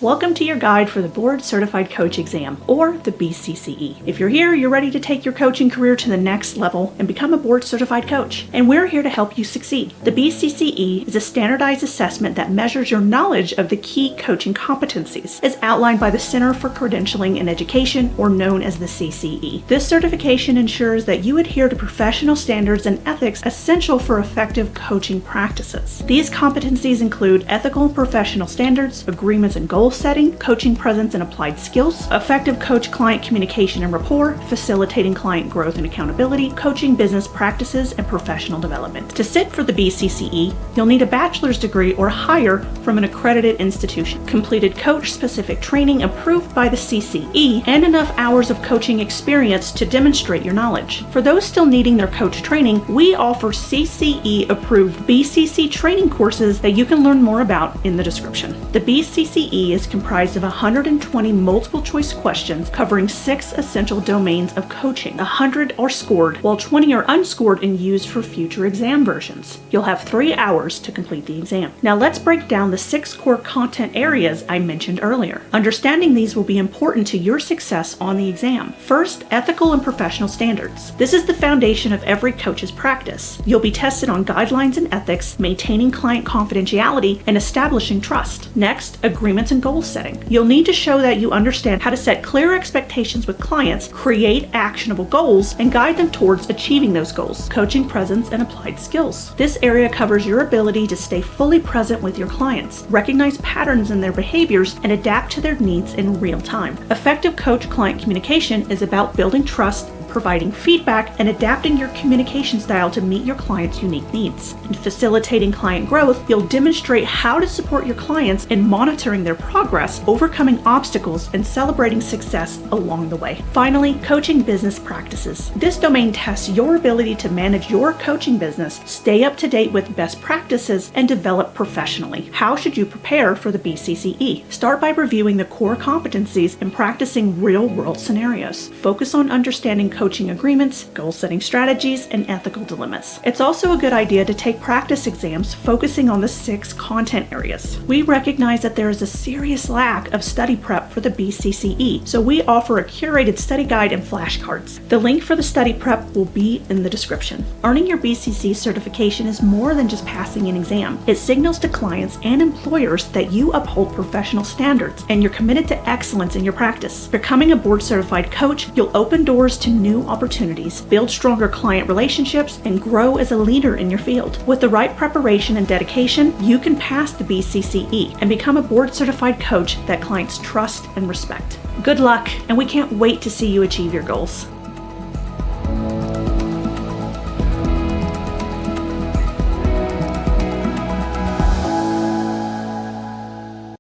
Welcome to your guide for the Board Certified Coach Exam, or the BCCE. If you're here, you're ready to take your coaching career to the next level and become a board certified coach, and we're here to help you succeed. The BCCE is a standardized assessment that measures your knowledge of the key coaching competencies, as outlined by the Center for Credentialing and Education, or known as the CCE. This certification ensures that you adhere to professional standards and ethics essential for effective coaching practices. These competencies include ethical and professional standards, agreements and goals setting, coaching presence and applied skills, effective coach-client communication and rapport, facilitating client growth and accountability, coaching business practices, and professional development. To sit for the BCCE, you'll need a bachelor's degree or higher from an accredited institution, completed coach-specific training approved by the CCE, and enough hours of coaching experience to demonstrate your knowledge. For those still needing their coach training, we offer CCE-approved BCC training courses that you can learn more about in the description. The BCCE is comprised of 120 multiple choice questions covering 6 essential domains of coaching. 100 are scored, while 20 are unscored and used for future exam versions. You'll have 3 hours to complete the exam. Now let's break down the 6 core content areas I mentioned earlier. Understanding these will be important to your success on the exam. First, ethical and professional standards. This is the foundation of every coach's practice. You'll be tested on guidelines and ethics, maintaining client confidentiality, and establishing trust. Next, agreements and goal setting. You'll need to show that you understand how to set clear expectations with clients, create actionable goals, and guide them towards achieving those goals. Coaching presence and applied skills. This area covers your ability to stay fully present with your clients, recognize patterns in their behaviors, and adapt to their needs in real time. Effective coach-client communication is about building trust, providing feedback, and adapting your communication style to meet your clients' unique needs. In facilitating client growth, you'll demonstrate how to support your clients in monitoring their progress, overcoming obstacles, and celebrating success along the way. Finally, coaching business practices. This domain tests your ability to manage your coaching business, stay up to date with best practices, and develop professionally. How should you prepare for the BCCE? Start by reviewing the core competencies and practicing real-world scenarios. Focus on understanding coaching agreements, goal-setting strategies, and ethical dilemmas. It's also a good idea to take practice exams focusing on the 6 content areas. We recognize that there is a serious lack of study prep for the BCCE, so we offer a curated study guide and flashcards. The link for the study prep will be in the description. Earning your BCC certification is more than just passing an exam. It signals to clients and employers that you uphold professional standards and you're committed to excellence in your practice. Becoming a board-certified coach, you'll open doors to new opportunities, build stronger client relationships, and grow as a leader in your field. With the right preparation and dedication, you can pass the BCCE and become a board-certified coach that clients trust and respect. Good luck, and we can't wait to see you achieve your goals.